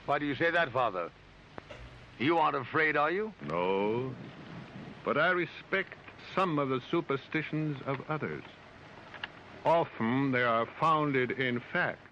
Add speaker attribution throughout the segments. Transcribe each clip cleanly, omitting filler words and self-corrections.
Speaker 1: Why do you say that, Father? You aren't afraid, are you?
Speaker 2: No, but I respect some of the superstitions of others. Often they are founded in fact.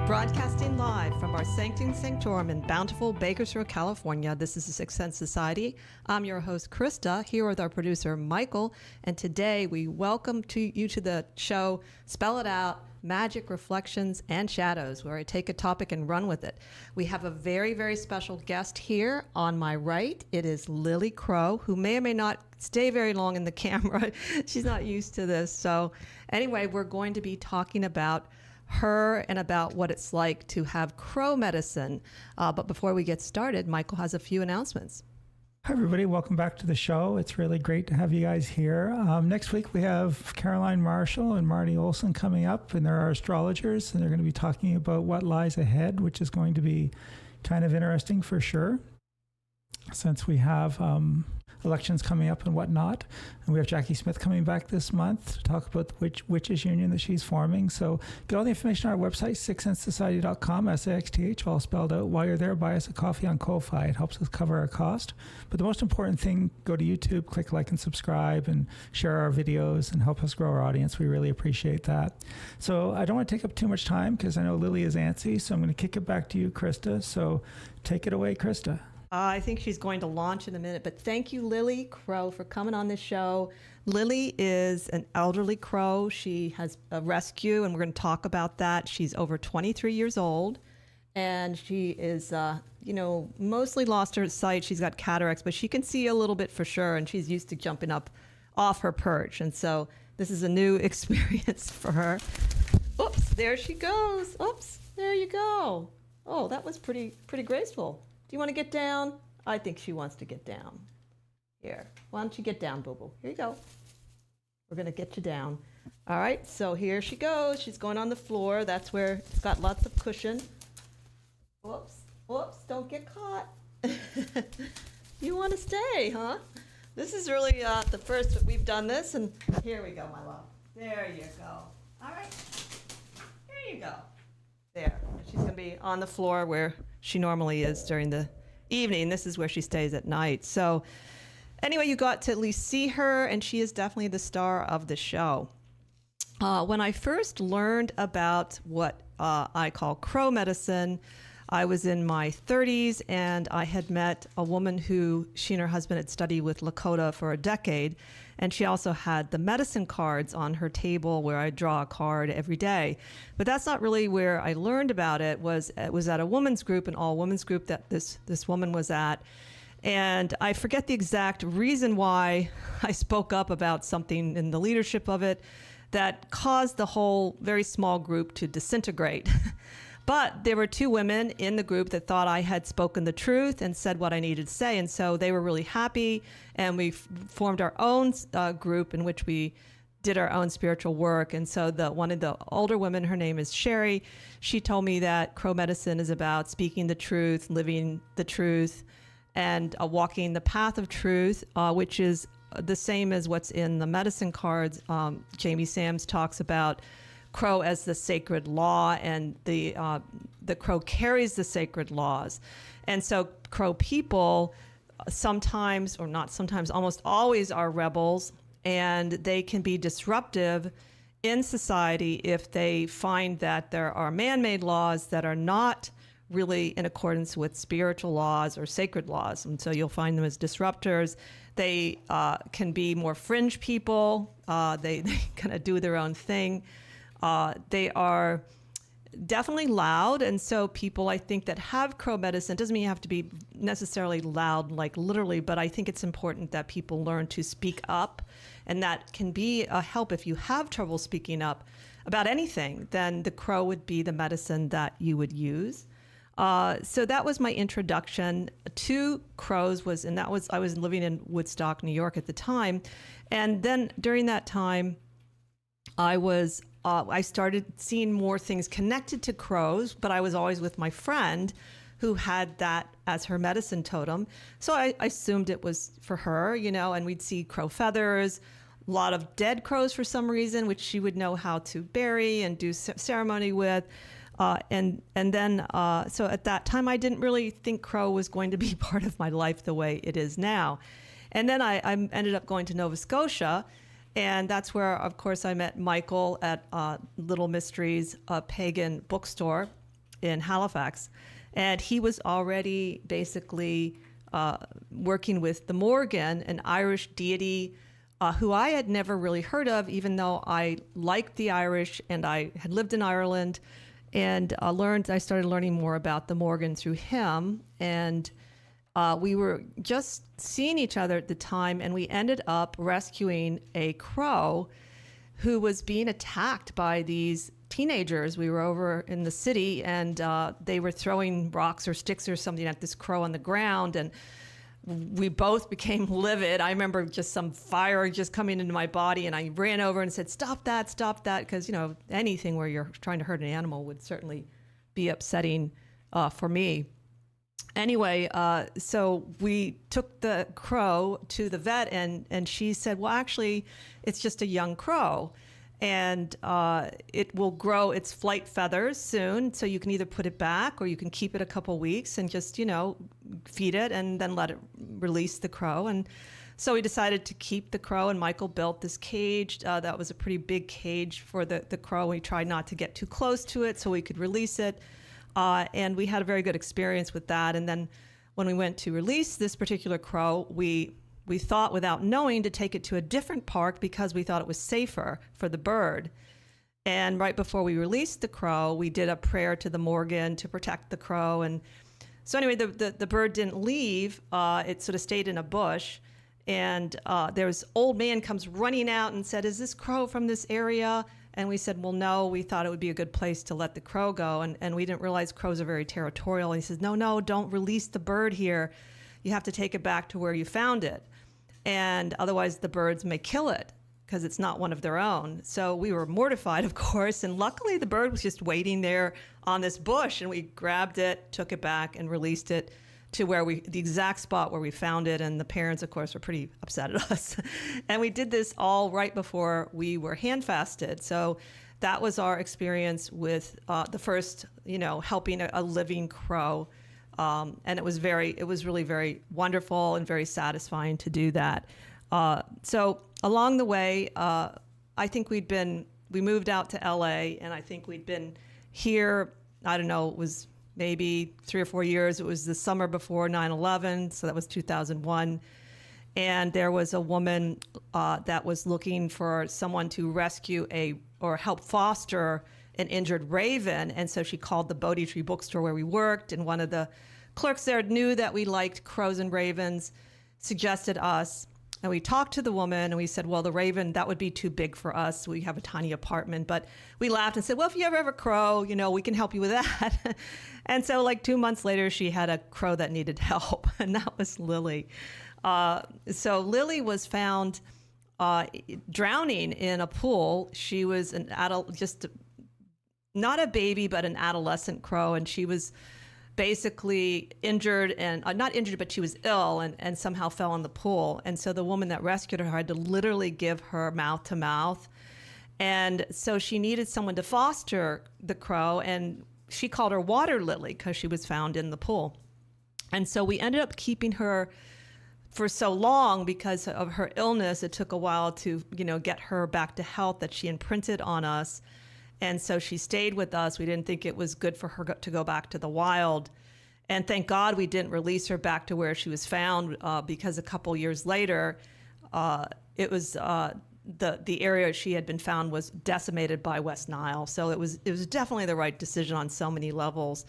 Speaker 3: Broadcasting live from our Sanctum Sanctorum in bountiful Bakersfield, California, this is the Sixth Sense Society. I'm your host, Krista, here with our producer, Michael, and today we welcome you to the show, Spell It Out, Magic, Reflections, and Shadows, where I take a topic and run with it. We have a very, very special guest here on my right. It is Lily Crow, who may or may not stay very long in the camera. She's not used to this. So anyway, we're going to be talking about her and about what it's like to have crow medicine. But before we get started, Michael has a few announcements.
Speaker 4: Hi, everybody. Welcome back to the show. It's really great to have you guys here. Next week, we have Caroline Marshall and Marty Olson coming up, and they're our astrologers, and they're going to be talking about what lies ahead, which is going to be kind of interesting for sure, since we have elections coming up and whatnot. And we have Jackie Smith coming back this month to talk about the witches union that she's forming. So get all the information on our website, sixthsensesociety.com, SAXTH, all spelled out. While you're there, buy us a coffee on Ko-Fi. It helps us cover our cost. But the most important thing, go to YouTube, click like and subscribe, and share our videos and help us grow our audience. We really appreciate that. So I don't want to take up too much time because I know Lily is antsy, so I'm going to kick it back to you, Krista. So take it away, Krista.
Speaker 3: I think she's going to launch in a minute, but thank you, Lily Crow, for coming on this show. Lily is an elderly crow. She has a rescue, and we're going to talk about that. She's over 23 years old, and she is, mostly lost her sight. She's got cataracts, but she can see a little bit for sure, and she's used to jumping up off her perch. And so this is a new experience for her. Oops, there she goes. Oops, there you go. Oh, that was pretty graceful. Do you want to get down? I think she wants to get down. Here, why don't you get down, boo-boo? Here you go. We're going to get you down. All right, so here she goes. She's going on the floor. That's where it's got lots of cushion. Whoops, don't get caught. You want to stay, huh? This is really the first that we've done this, and here we go, my love. There you go. All right, here you go. There, she's going to be on the floor where she normally is during the evening. This is where she stays at night. So anyway, you got to at least see her, and she is definitely the star of the show. When I first learned about what I call crow medicine, I was in my 30s, and I had met a woman who she and her husband had studied with Lakota for a decade. And she also had the medicine cards on her table where I draw a card every day. But that's not really where I learned about it. It was at a women's group, an all-women's group that this woman was at. And I forget the exact reason why I spoke up about something in the leadership of it that caused the whole very small group to disintegrate. But there were two women in the group that thought I had spoken the truth and said what I needed to say. And so they were really happy. And we formed our own group in which we did our own spiritual work. And so one of the older women, her name is Sherry, she told me that crow medicine is about speaking the truth, living the truth, and walking the path of truth, which is the same as what's in the medicine cards. Jamie Sams talks about crow as the sacred law, and the crow carries the sacred laws. And so crow people sometimes, or not sometimes, almost always are rebels, and they can be disruptive in society if they find that there are man-made laws that are not really in accordance with spiritual laws or sacred laws. And so you'll find them as disruptors. They can be more fringe people. They kind of do their own thing. They are definitely loud, and so people, I think, that have crow medicine, doesn't mean you have to be necessarily loud, like literally, but I think it's important that people learn to speak up, and that can be a help. If you have trouble speaking up about anything, then the crow would be the medicine that you would use. So that was my introduction to crows. I was living in Woodstock, New York at the time, and then during that time, I was I started seeing more things connected to crows, but I was always with my friend who had that as her medicine totem. So I assumed it was for her, and we'd see crow feathers, a lot of dead crows for some reason, which she would know how to bury and do ceremony with. And then, so at that time, I didn't really think crow was going to be part of my life the way it is now. And then I ended up going to Nova Scotia, and that's where, of course, I met Michael at Little Mysteries, a pagan bookstore in Halifax. And he was already basically working with the Morgan, an Irish deity who I had never really heard of, even though I liked the Irish and I had lived in Ireland, and I started learning more about the Morgan through him. And we were just seeing each other at the time, and we ended up rescuing a crow who was being attacked by these teenagers. We were over in the city, and they were throwing rocks or sticks or something at this crow on the ground, and we both became livid. I remember just some fire just coming into my body, and I ran over and said, stop that, because, anything where you're trying to hurt an animal would certainly be upsetting for me. Anyway, so we took the crow to the vet, and she said, well, actually, it's just a young crow, and it will grow its flight feathers soon, so you can either put it back or you can keep it a couple weeks and just, feed it and then let it release the crow. And so we decided to keep the crow, and Michael built this cage. That was a pretty big cage for the crow. We tried not to get too close to it so we could release it. And we had a very good experience with that. And then when we went to release this particular crow, we thought, without knowing, to take it to a different park because we thought it was safer for the bird. And right before we released the crow, we did a prayer to the Morgan to protect the crow. And so anyway, the bird didn't leave. It sort of stayed in a bush. And there was old man comes running out and said, is this crow from this area? And we said, well, no, we thought it would be a good place to let the crow go. And we didn't realize crows are very territorial. And he says, no, don't release the bird here. You have to take it back to where you found it. And otherwise the birds may kill it because it's not one of their own. So we were mortified, of course. And luckily the bird was just waiting there on this bush. And we grabbed it, took it back, and released it to the exact spot where we found it. And the parents, of course, were pretty upset at us. And we did this all right before we were hand-fasted. So that was our experience with the first, helping a living crow. And it was really very wonderful and very satisfying to do that. So along the way, I think we moved out to LA, and I think we'd been here, I don't know, it was maybe 3 or 4 years. It was the summer before 9/11, so that was 2001. And there was a woman that was looking for someone to rescue or help foster an injured raven. And so she called the Bodhi Tree bookstore where we worked, and one of the clerks there knew that we liked crows and ravens, suggested us. And we talked to the woman, and we said, well, the raven, that would be too big for us. We have a tiny apartment. But we laughed and said, well, if you ever have a crow, we can help you with that. And so like 2 months later, she had a crow that needed help, and that was Lily. So Lily was found drowning in a pool. She was an adult, just not a baby, but an adolescent crow, and she was basically injured, and not injured, but she was ill and somehow fell in the pool. And so the woman that rescued her had to literally give her mouth to mouth. And so she needed someone to foster the crow, and she called her Water Lily because she was found in the pool. And so we ended up keeping her for so long because of her illness. It took a while to, get her back to health, that she imprinted on us. And so she stayed with us. We didn't think it was good for her to go back to the wild. And thank God we didn't release her back to where she was found, because a couple years later, it was the area she had been found was decimated by West Nile. So it was definitely the right decision on so many levels.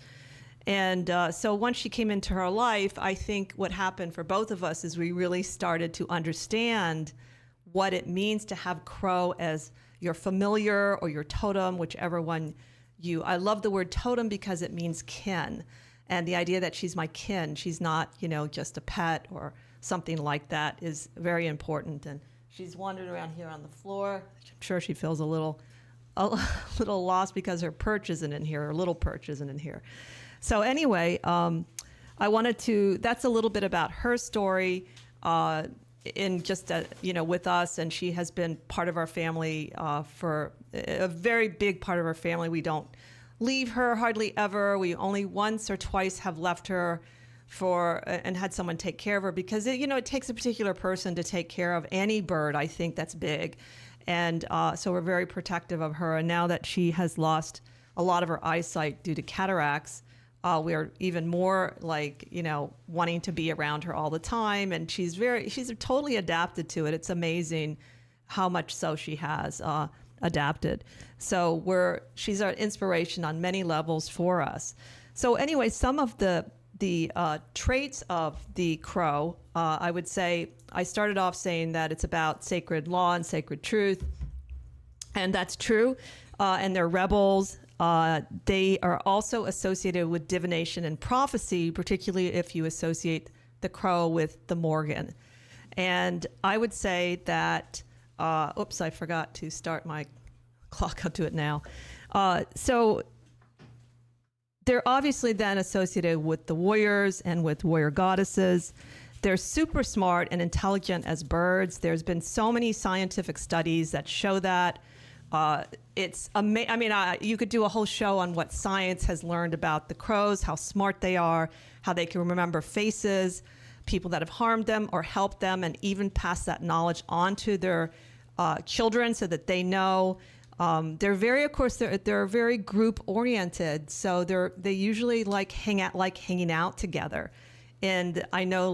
Speaker 3: And so once she came into her life, I think what happened for both of us is we really started to understand what it means to have crow as your familiar or your totem, whichever one I love the word totem because it means kin. And the idea that she's my kin, she's not, just a pet or something like that, is very important. And she's wandering around here on the floor. I'm sure she feels a little a little lost because her perch isn't in here, her little perch isn't in here. So anyway, I wanted to, that's a little bit about her story in just, with us. And she has been part of our family for a very big part of our family. We don't leave her hardly ever. We only once or twice have left her and had someone take care of her, because it takes a particular person to take care of any bird. I think that's big. And so we're very protective of her. And now that she has lost a lot of her eyesight due to cataracts, we're even more wanting to be around her all the time. And she's totally adapted to it. It's amazing how much so she has adapted. So she's our inspiration on many levels for us. So anyway, some of the traits of the crow, I would say, I started off saying that it's about sacred law and sacred truth. And that's true. And they're rebels. They are also associated with divination and prophecy, particularly if you associate the crow with the Morgan. And I would say that, I forgot to start my clock. I'll do it now. So they're obviously then associated with the warriors and with warrior goddesses. They're super smart and intelligent as birds. There's been so many scientific studies that show that. It's amazing. You could do a whole show on what science has learned about the crows, how smart they are, how they can remember faces, people that have harmed them or helped them, and even pass that knowledge on to their children so that they know. They're very group oriented, so they usually hanging out together. And I know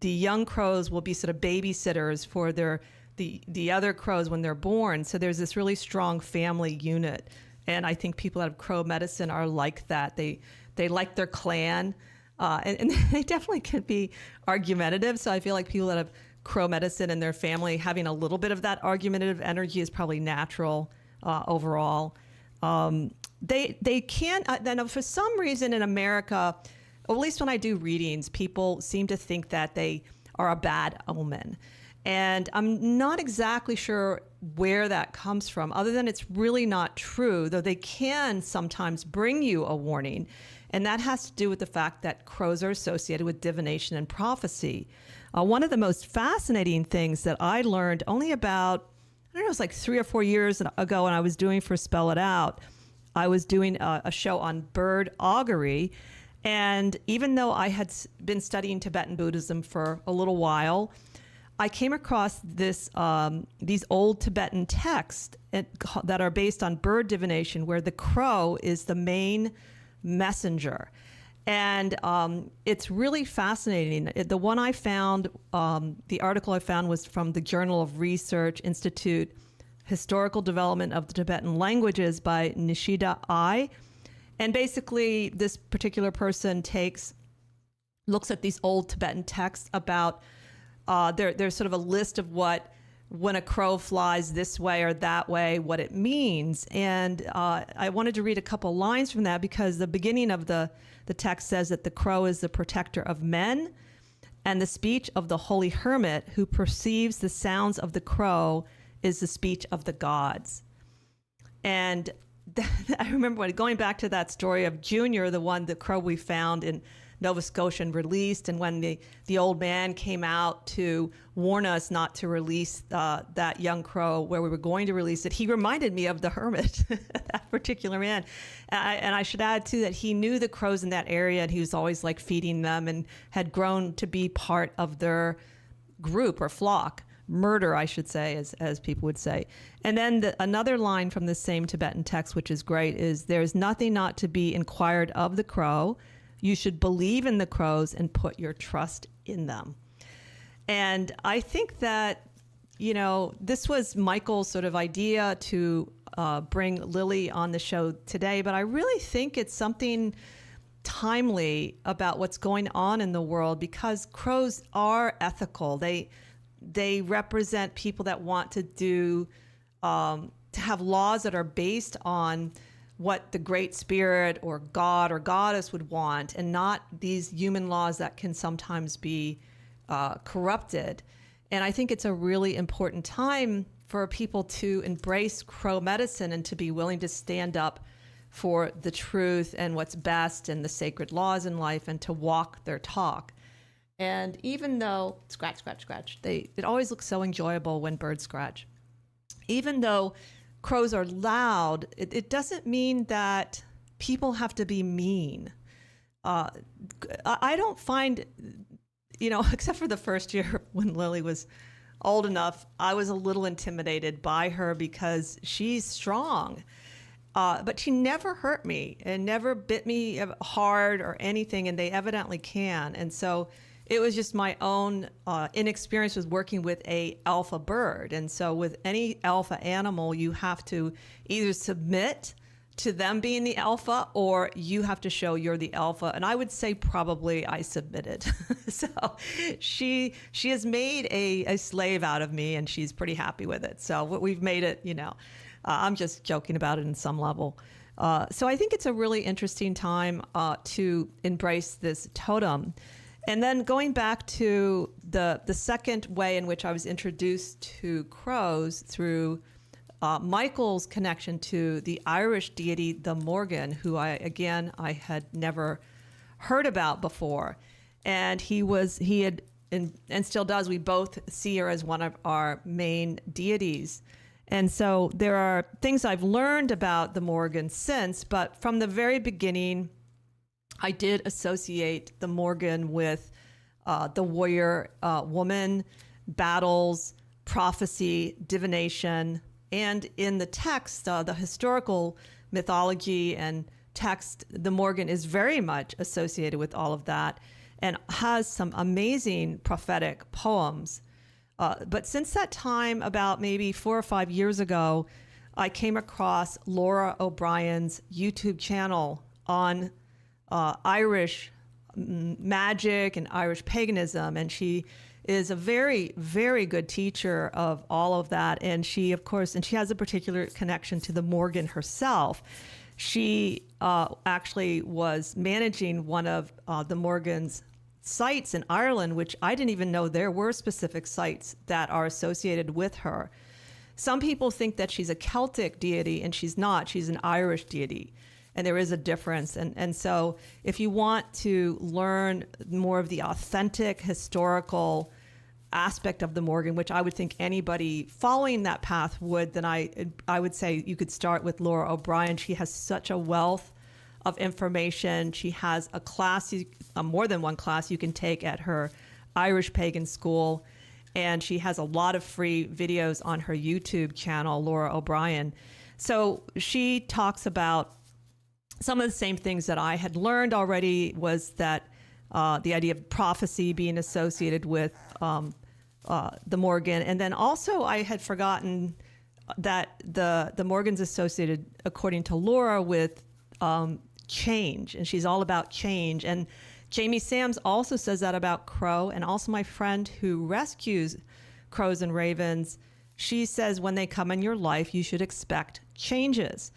Speaker 3: the young crows will be sort of babysitters for the other crows when they're born. So there's this really strong family unit. And I think people out of crow medicine are like that. They like their clan, and they definitely can be argumentative. So I feel like people that have crow medicine and their family having a little bit of that argumentative energy is probably natural overall. They can't, then for some reason in America, or at least when I do readings, people seem to think that they are a bad omen. And I'm not exactly sure where that comes from, other than it's really not true, though they can sometimes bring you a warning. And that has to do with the fact that crows are associated with divination and prophecy. One of the most fascinating things that I learned only about, it was 3 or 4 years ago when I was doing for Spell It Out, I was doing a show on bird augury. And even though I had been studying Tibetan Buddhism for a little while, I came across these old Tibetan texts that are based on bird divination, where the crow is the main messenger. And it's really fascinating. The one I found, the article I found was from the Journal of Research Institute, Historical Development of the Tibetan Languages by Nishida Ai. And basically, this particular person looks at these old Tibetan texts about, there's sort of a list of when a crow flies this way or that way, what it means. And I wanted to read a couple lines from that, because the beginning of the text says that the crow is the protector of men, and the speech of the holy hermit who perceives the sounds of the crow is the speech of the gods. And I remember going back to that story of Junior, the crow we found in Nova Scotia and released, and when the old man came out to warn us not to release that young crow where we were going to release it, he reminded me of the hermit, that particular man. And I should add too that he knew the crows in that area, and he was always feeding them, and had grown to be part of their group or flock. Murder, I should say, as people would say. And then another line from the same Tibetan text, which is great, is "There's nothing not to be inquired of the crow. You should believe in the crows and put your trust in them." And I think that, this was Michael's sort of idea to bring Lily on the show today, but I really think it's something timely about what's going on in the world, because crows are ethical. They represent people that want to have laws that are based on what the Great Spirit or God or Goddess would want, and not these human laws that can sometimes be corrupted. And I think it's a really important time for people to embrace crow medicine and to be willing to stand up for the truth and what's best and the sacred laws in life and to walk their talk. And even though, scratch, scratch, scratch, it always looks so enjoyable when birds scratch. Even though crows are loud, it doesn't mean that people have to be mean. I don't find, except for the first year when Lily was old enough, I was a little intimidated by her because she's strong. But she never hurt me and never bit me hard or anything, and they evidently can. And so it was just my own inexperience with working with a alpha bird. And so with any alpha animal, you have to either submit to them being the alpha, or you have to show you're the alpha. And I would say probably I submitted. So she has made a slave out of me, and she's pretty happy with it. So we've made it, I'm just joking about it in some level. So I think it's a really interesting time to embrace this totem. And then going back to the second way in which I was introduced to crows through Michael's connection to the Irish deity, the Morgan, who I had never heard about before. And he had, and still does, we both see her as one of our main deities. And so there are things I've learned about the Morgan since, but from the very beginning, I did associate the Morgan with the warrior woman, battles, prophecy, divination, and in the text, the historical mythology and text, the Morgan is very much associated with all of that and has some amazing prophetic poems. But since that time, about maybe 4 or 5 years ago, I came across Laura O'Brien's YouTube channel on Irish magic and Irish paganism, and she is a very, very good teacher of all of that. And she, of course, she has a particular connection to the Morgan herself. She actually was managing one of the Morgan's sites in Ireland, which I didn't even know there were specific sites that are associated with her. Some people think that she's a Celtic deity, and she's not. She's an Irish deity, and there is a difference. And so if you want to learn more of the authentic historical aspect of the Morgan, which I would think anybody following that path would, then I would say you could start with Laura O'Brien. She has such a wealth of information. She has a class, more than one class you can take at her Irish pagan school. And she has a lot of free videos on her YouTube channel, Laura O'Brien. So she talks about some of the same things that I had learned already, was that the idea of prophecy being associated with the Morgan. And then also I had forgotten that the Morgan's associated, according to Laura, with change. And she's all about change. And Jamie Sams also says that about crow. And also my friend who rescues crows and ravens, she says when they come in your life, you should expect changes.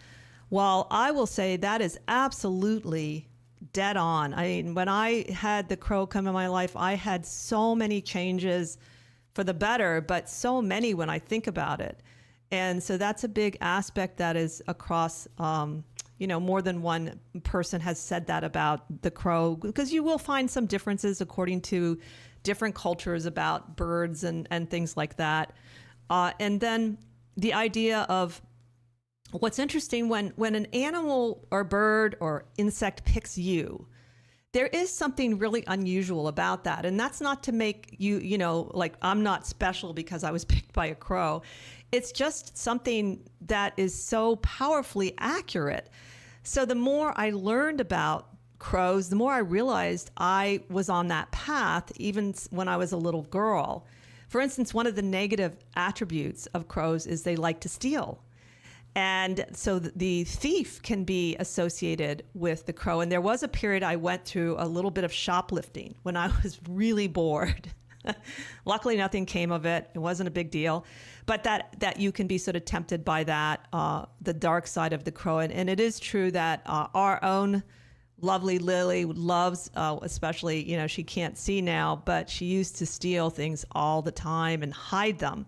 Speaker 3: Well, I will say that is absolutely dead on. I mean, when I had the crow come in my life, I had so many changes for the better, but so many when I think about it. And so that's a big aspect that is across, more than one person has said that about the crow, because you will find some differences according to different cultures about birds and things like that. And then the idea of what's interesting when an animal or bird or insect picks you, there is something really unusual about that. And that's not to make you, like I'm not special because I was picked by a crow. It's just something that is so powerfully accurate. So the more I learned about crows, the more I realized I was on that path even when I was a little girl. For instance, one of the negative attributes of crows is they like to steal. And so the thief can be associated with the crow. And there was a period I went through a little bit of shoplifting when I was really bored. Luckily, nothing came of it. It wasn't a big deal. But that you can be sort of tempted by that, the dark side of the crow. And it is true that our own lovely Lily loves, especially, she can't see now, but she used to steal things all the time and hide them.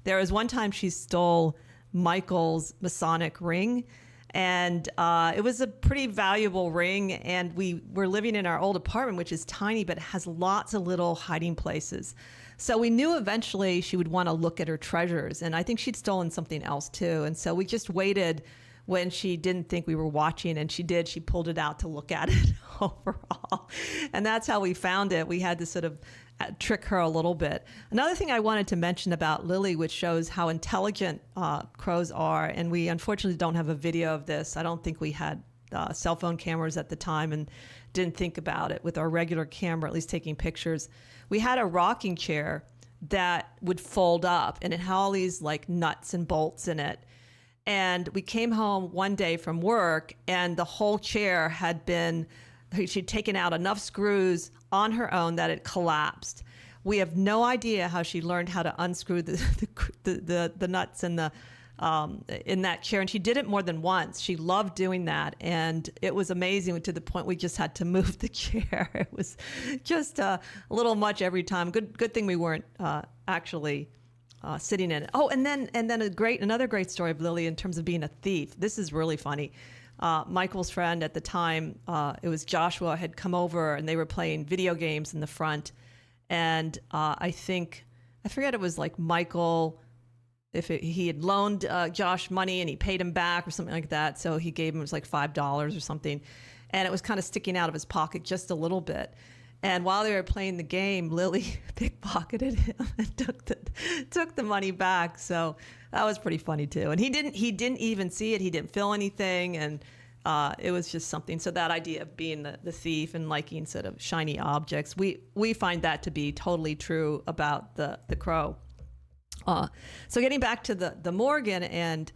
Speaker 3: There was one time she stole Michael's Masonic ring, and it was a pretty valuable ring, and we were living in our old apartment, which is tiny, but has lots of little hiding places. So we knew eventually she would want to look at her treasures, and I think she'd stolen something else too. And so we just waited when she didn't think we were watching, and she did. She pulled it out to look at it overall. And that's how we found it. We had to sort of trick her a little bit. Another thing I wanted to mention about Lily, which shows how intelligent crows are, and we unfortunately don't have a video of this. I don't think we had cell phone cameras at the time and didn't think about it with our regular camera, at least taking pictures. We had a rocking chair that would fold up, and it had all these like nuts and bolts in it. And we came home one day from work, and the whole chair had been, she'd taken out enough screws on her own that it collapsed. We have no idea how she learned how to unscrew the nuts in the in that chair, and she did it more than once. She loved doing that, and it was amazing to the point we just had to move the chair. It was just a little much every time. Good thing we weren't actually sitting in it. Oh, and then another great story of Lily in terms of being a thief. This is really funny. Michael's friend at the time, it was Joshua, had come over, and they were playing video games in the front. And I forget, it was like Michael, he had loaned Josh money and he paid him back or something like that. So he gave him, it was like $5 or something. And it was kind of sticking out of his pocket just a little bit. And while they were playing the game, Lily pickpocketed him and took the money back. So that was pretty funny too. And he didn't even see it. He didn't feel anything, and it was just something. So that idea of being the thief and liking sort of shiny objects, we find that to be totally true about the crow. So getting back to the Morgan and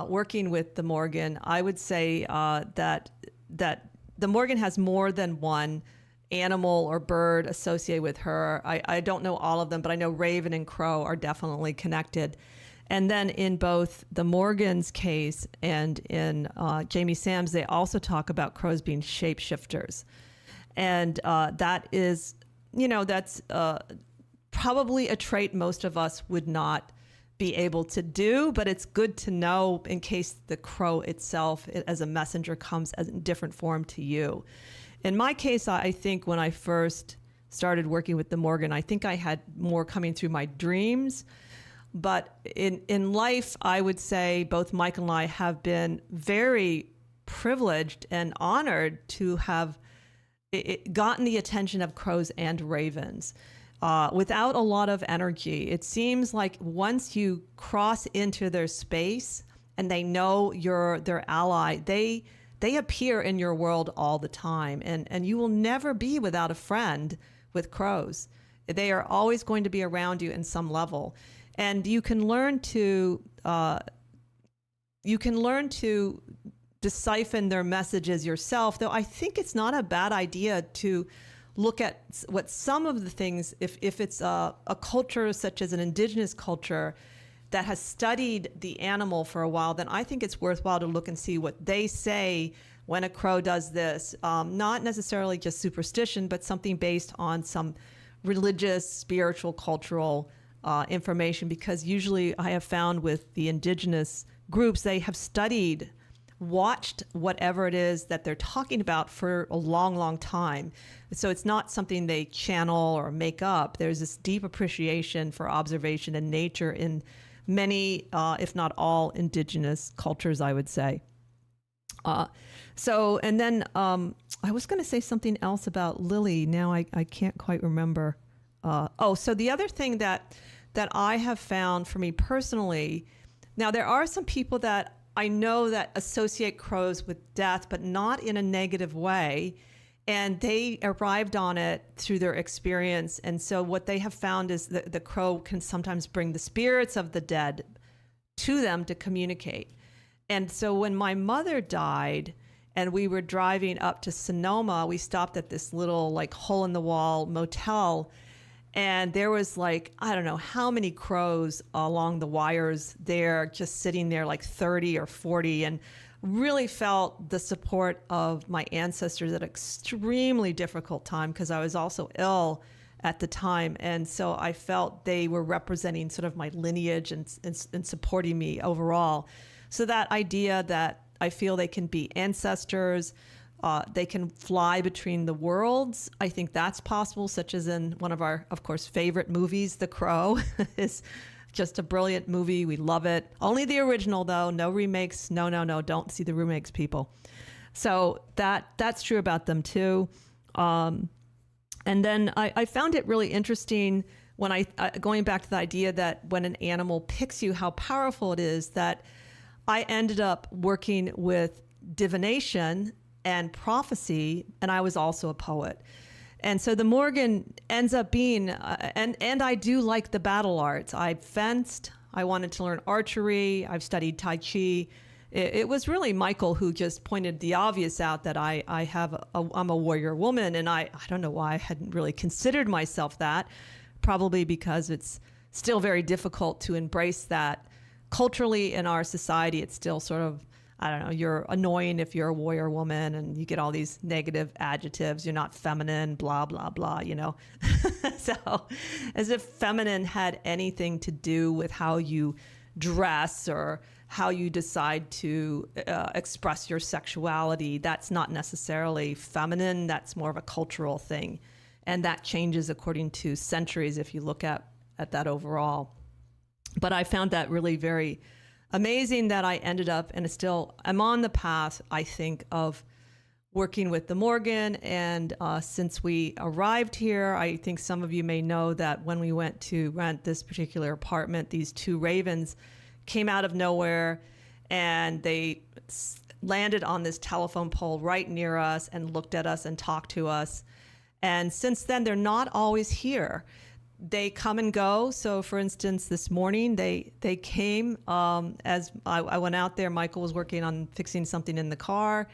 Speaker 3: working with the Morgan, I would say that the Morgan has more than one animal or bird associated with her. I don't know all of them, but I know raven and crow are definitely connected. And then in both the Morgan's case and in Jamie Sam's, they also talk about crows being shapeshifters. And that is, that's probably a trait most of us would not be able to do, but it's good to know in case the crow itself as a messenger comes as in different form to you. In my case, I think when I first started working with the Morgan, I think I had more coming through my dreams. But in life, I would say both Michael and I have been very privileged and honored to have gotten the attention of crows and ravens without a lot of energy. It seems like once you cross into their space and they know you're their ally, they appear in your world all the time, and you will never be without a friend with crows. They are always going to be around you in some level, and you can learn to decipher their messages yourself. Though I think it's not a bad idea to look at what some of the things, if it's a culture such as an indigenous culture that has studied the animal for a while, then I think it's worthwhile to look and see what they say when a crow does this. Not necessarily just superstition, but something based on some religious, spiritual, cultural information, because usually I have found with the indigenous groups, they have studied, watched whatever it is that they're talking about for a long, long time. So it's not something they channel or make up. There's this deep appreciation for observation and nature in many, if not all, indigenous cultures, I would say. And then I was going to say something else about Lily. Now I can't quite remember. So the other thing that I have found for me personally, now there are some people that I know that associate crows with death, but not in a negative way. And they arrived on it through their experience. And so what they have found is that the crow can sometimes bring the spirits of the dead to them to communicate. And so when my mother died and we were driving up to Sonoma, we stopped at this little like hole in the wall motel. And there was like, I don't know how many crows along the wires there, just sitting there like 30 or 40, and really felt the support of my ancestors at an extremely difficult time because I was also ill at the time. And so I felt they were representing sort of my lineage and supporting me overall. So that idea that I feel they can be ancestors, they can fly between the worlds. I think that's possible, such as in one of our, of course, favorite movies, The Crow, is just a brilliant movie. We love it. Only the original, though. No remakes. No. Don't see the remakes, people. So that's true about them, too. And then I found it really interesting when going back to the idea that when an animal picks you, how powerful it is, that I ended up working with divination and prophecy, and I was also a poet. And so the Morgan ends up being, and I do like the battle arts. I fenced, I wanted to learn archery, I've studied Tai Chi. It was really Michael who just pointed the obvious out that I'm a warrior woman, and I don't know why I hadn't really considered myself that, probably because it's still very difficult to embrace that. Culturally in our society, it's still sort of, I don't know, you're annoying if you're a warrior woman and you get all these negative adjectives. You're not feminine, blah, blah, blah, you know. So as if feminine had anything to do with how you dress or how you decide to express your sexuality. That's not necessarily feminine. That's more of a cultural thing. And that changes according to centuries if you look at that overall. But I found that really very amazing that I ended up, and I'm on the path, I think, of working with the Morgan. And since we arrived here, I think some of you may know that when we went to rent this particular apartment, these two ravens came out of nowhere and they landed on this telephone pole right near us and looked at us and talked to us. And since then, they're not always here. They come and go. So for instance, this morning they came as I went out there. Michael was working on fixing something in the car,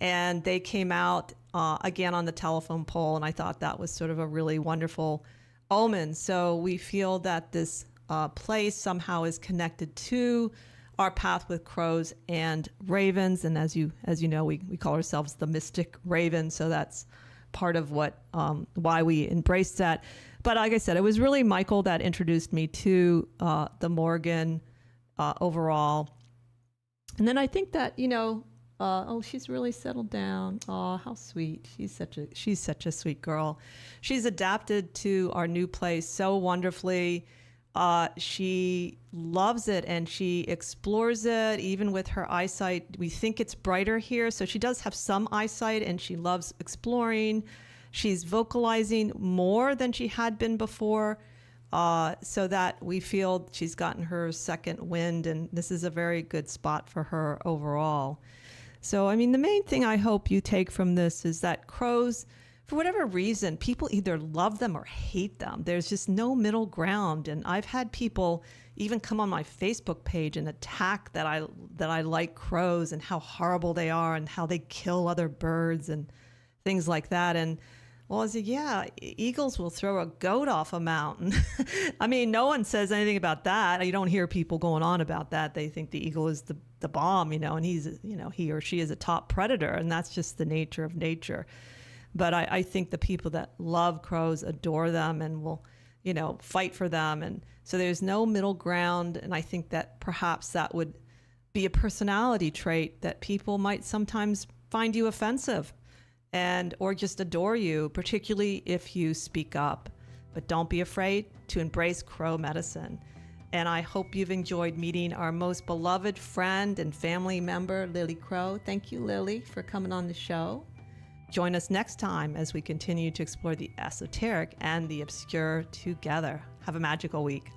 Speaker 3: and they came out again on the telephone pole. And I thought that was sort of a really wonderful omen. So we feel that this place somehow is connected to our path with crows and ravens. And as you know, we call ourselves the Mystic Raven. So that's part of what why we embraced that. But like I said, it was really Michael that introduced me to the Morgan overall. And then I think that, she's really settled down. Oh, how sweet. She's such a sweet girl. She's adapted to our new place so wonderfully. She loves it and she explores it, even with her eyesight. We think it's brighter here. So she does have some eyesight and she loves exploring. She's vocalizing more than she had been before, so that we feel she's gotten her second wind, and this is a very good spot for her overall. So, I mean, the main thing I hope you take from this is that crows, for whatever reason, people either love them or hate them. There's just no middle ground, and I've had people even come on my Facebook page and attack that I like crows and how horrible they are and how they kill other birds and things like that. And well, I said, yeah, eagles will throw a goat off a mountain. I mean, no one says anything about that. You don't hear people going on about that. They think the eagle is the bomb, and he or she is a top predator, and that's just the nature of nature. But I think the people that love crows adore them and will, fight for them. And so there's no middle ground. And I think that perhaps that would be a personality trait that people might sometimes find you offensive or just adore you, particularly if you speak up. But don't be afraid to embrace crow medicine. And I hope you've enjoyed meeting our most beloved friend and family member, Lily Crow. Thank you, Lily, for coming on the show. Join us next time as we continue to explore the esoteric and the obscure together. Have a magical week.